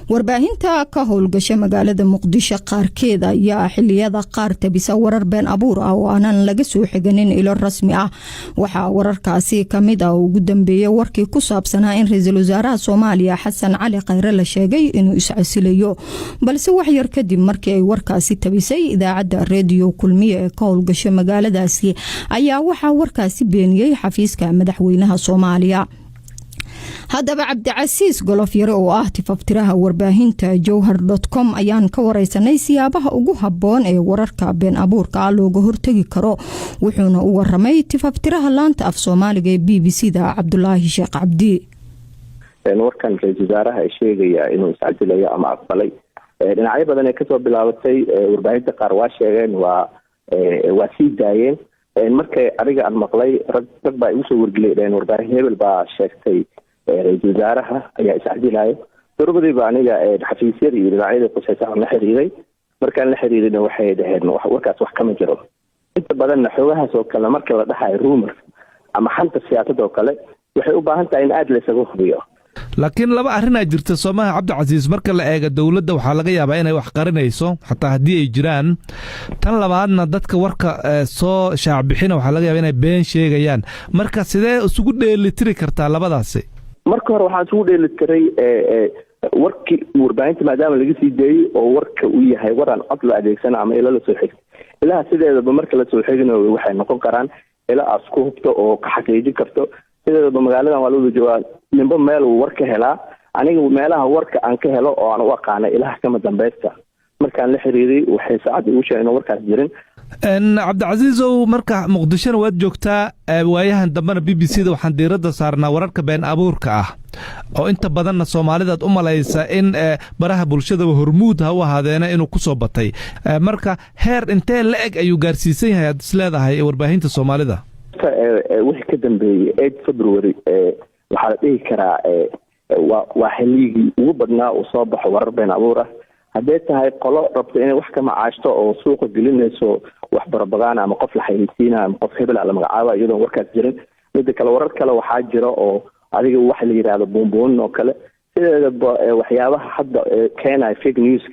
warbaahinta ka howlgasha magaalada Muqdisho qaarkeeda ayaa xilliyada qaar tabisa warar been abuur ah oo aanan laga soo xiganin ilo rasmi ah. Waxa wararkaasi kamid ah ugu dambeeyay warkii ku saabsanaa in ra'iisul wasaaraha Soomaaliya Xasan Cali Khayre la sheegay inuu iscasilayo, balse wax yar kadib markii ay warkaasi tabisay idaacadda Radio Kulmiye ee ka howlgasha magaaladaasi ayaa waxa warkaasi beeniyay xafiiska madaxweynaha Soomaaliya. haddaba Cabdicasiis Golofyare oo ah tifaftiraha warbaahinta jowhar.com ayaan ka wareysanay siyaabaha ugu habboon ee wararka been abuurka looga hortagi karo, wuxuuna u waramay tifaftiraha laanta af Soomaaliga ee BBC-da Cabdulaahi Sheekh Cabdi. warkan ra'iisul wasaaraha ay sheegaya inuu iscasilayo ama aqbalay dhinacyo badan ay ka soo bilaabatay warbaahinta qaar waa sheegeen waa sii daayeen markay adiga aan maqlay rag baa igu soo wargeliyeen warbaahin hebel baa sheegtay ra'iisul wasaaraha ayaa iscasilayo darbadiiba aniga xafiisyada iyo dhinacyada qosaysaha la xiriiray markaan la xiriirina waxay dhaheen warkaas wax kama jiro. inta badan xogahaas oo kale marka la dhaxay rumor ama xanta siyaasadda oo kale waxay u baahan tahay in aad la isaga hubiyo. laakiin laba arrin ay jirto Soomaha Cabdicasiis marka la eego dawladda waxa laga yaabaa inay wax qarinayso xataa hadii ay jiraan, tan labaadna dadka warka soo shaacbixina waxa laga yaabaa inay been sheegayaan. marka sidee isugu dheelitiri kartaa labadaasi? marka hore waxaan isugu dheelitiray warkii warbaahinta maadaama laga sii deeyay oo warka uu yahay waran cod la adeegsana ama ila la soo xigay ilaa sideedaba marka la soo xiginayo waxay noqon karaan ila asku hubto oo ka xaqiijin karto. sideedaba magaaladan waa loo jawaa nimba meel uu war ka helaa, aniga meelaha warka aan ka helo oo aan u aqaanay ilaha kama dambaysta markaan la xiriiray waxay saacad ugu sheegeen warkaas jirin. Cabdicasiis oo marka Muqdisho waad joogtaa waayahan dambana BBC-da waxaan diiradda saarnaa wararka been abuurka ah oo inta badan Soomaalidaad u malaysa in baraha bulshada hormuud ha u ahaadeena inuu ku soo batay. marka heer intee la eg ayuu gaarsiisan yahay aad isleedahay warbaahinta Soomaalida? wixii ka dambeeyay 8 February waxaa la dhihi karaa waa xilligii ugu badnaa uu soo baxo warar been abuur ah. haddee tahay qolo rabta inay wax ka macaashto oo suuqa gelinayso wax barbaqaan ama qof la xayeysiina ama qof hebel la magacaabo iyadoo warkaas jirin. mid kale warar kale waxaa jira oo adiga wax la yiraahdo boomboon oo kale sideedaba waxyaabaha hadda keenay fake news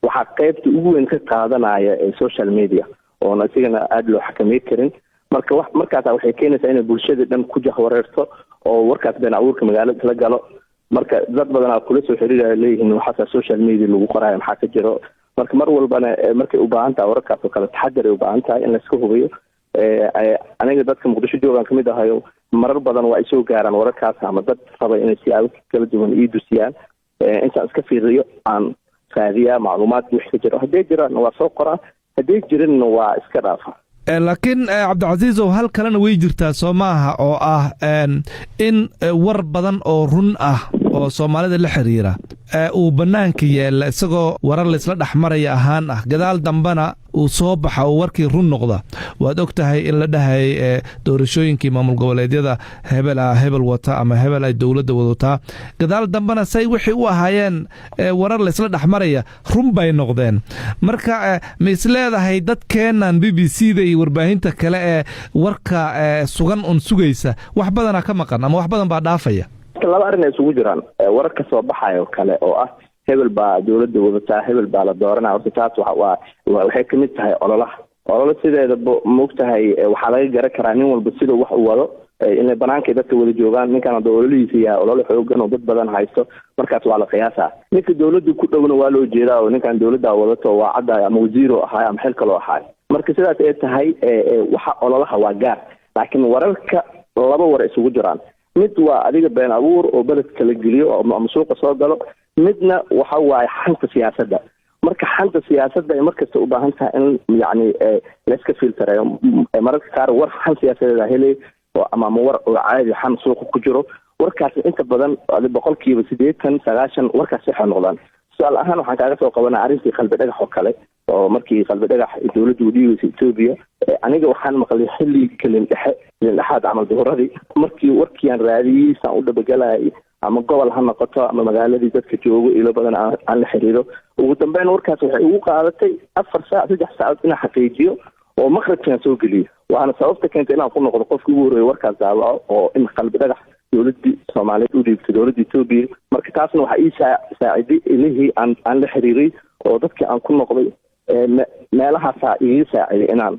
waxa qaybta ugu weyn ka qaadanaya social media oo asigana aad loo xakameey karin. markaas waxay keenaysaa in bulshada dhan ku jahwareerto oo warkaas been abuurka magaalada la galo. marka dad badan oo kula soo xiriiraya leeyihiin waxa social media lagu qorayo maxaa ka jiro. marka mar walbana markay u baahan tahay warkaas oo kale taxadar ay u baahan tahay in la iska hubiyo. aniga dadka Muqdisho joogan kamid ahayo marar badan waa isoo gaaraan warkaas ama dad raba inay siyaabo kala duwan ii dusiyaan inta iska fiiriyo aan raadiyaa macluumaadka wixii ka jiro. haddii jiraan waa soo qoraa, haddii jirin waa iska dhaafa. laakiin Cabdicasiis oo hal kalena way jirtaa Soomaha oo ah in war badan oo run ah oo Soomaalida la xiriira uu banaanka yeela isagoo warar la isla dhaxmaraya ahaan ah gadaal dambana uu soo baxa oo warkii run noqda. waad ogtahay in la dhahay doorashooyinkii maamul goboleedyada hebel wata ama hebel ay dawladda wadataa gadaal dambana say wixii u ahaayeen warar la isla dhaxmaraya run bay noqdeen. marka ma isleedahay dadkeenan BBC-da iyo warbaahinta kale ee warka sugan un sugaysa wax badan ka maqan ama wax badan baa dhaafaya? laba arrin ay isugu jiraan warar ka soo baxayo kale oo ah hebel baa dawladda wadataa hebel baa la dooranaa. horta taas waxay ka mid tahay ololo sideeda moogtahay waxaa laga garan karaa nin walba sida wax u wado inay banaanka dadka wada joogaan. ninkan dawladiisa yahay ololo xoogan oo dad badan haysto markaas waa la qiyaasaa. ninka dawladda ku dhowna waa loo jeedaa oo ninkan dawladda wadato waa cadda ama wasiir oo ahaa ama xil kale oo ahaa. marka sidaas ay tahay waxa ololaha waa gaar, laakiin wararka laba war isugu jiraan. mid waa adiga been abuur oo beledka la geliyo ama suuqa soo galo, midna waxa waaye xanta siyaasadda. marka xanta siyaasadda ay markasta u baahan tahay in yani la iska filtreeyo. mararka qaar war xan siyaasadeed helay ama war caadi xan suuqa ku jiro warkaas inta badan 80-90 warkaas waxay noqdaan. su'aal ahaan waxaan kaaga soo qabanaa arrintii qalbi dhagax oo kale oo markii qalbi dhagax dawladdu u dhiibay Itoobiya aniga waxaan maqlay xilli kalin dhexaad amal duhuradii markii warkiyan raadiyay saan u dhabagalay ama gobol ha noqoto ama magaaladii dadka joogo ilo badan aan la xiriiro. ugu dambeyn warkaas waxay ugu qaadatay 4 saac 3 saac in xaqiijiyo oo maqribkan soo geliyo. waana sababta keentay inaan ku noqdo qofkii ugu horeeyay warkaas daawaco oo in qalbi dhagax dowladii Soomaaliyeed u dhiibtay dowladda Itoobiya marka taasna waxa ii saaciday ilihii aan la xiriiray oo dadkii aan ku noqday meelahaas ii saaciday inaan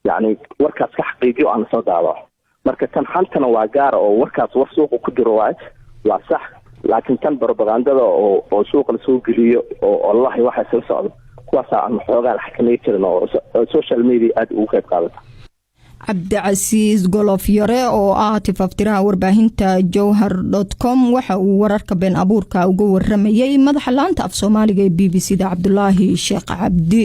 yani warkaas ka xaqiijiyo aan soo daabaco marka tan xantana waa gaar oo warkaas war suuqa ku jiro waa sax laakiin tan propagandada oo suuqa la soo geliyo oo wallahi waxa soo socdo kuwaas aan xoogaa la xakameey jirin oo social media aad ugu qayb qaadata cabdicasiis golofyare oo ah tifaftiraha warbaahinta jowhar.com waxa uu wararka been abuurka uga waramayay madaxa laanta af Soomaaliga ee BBC da Cabdullaahi Sheekh Cabdi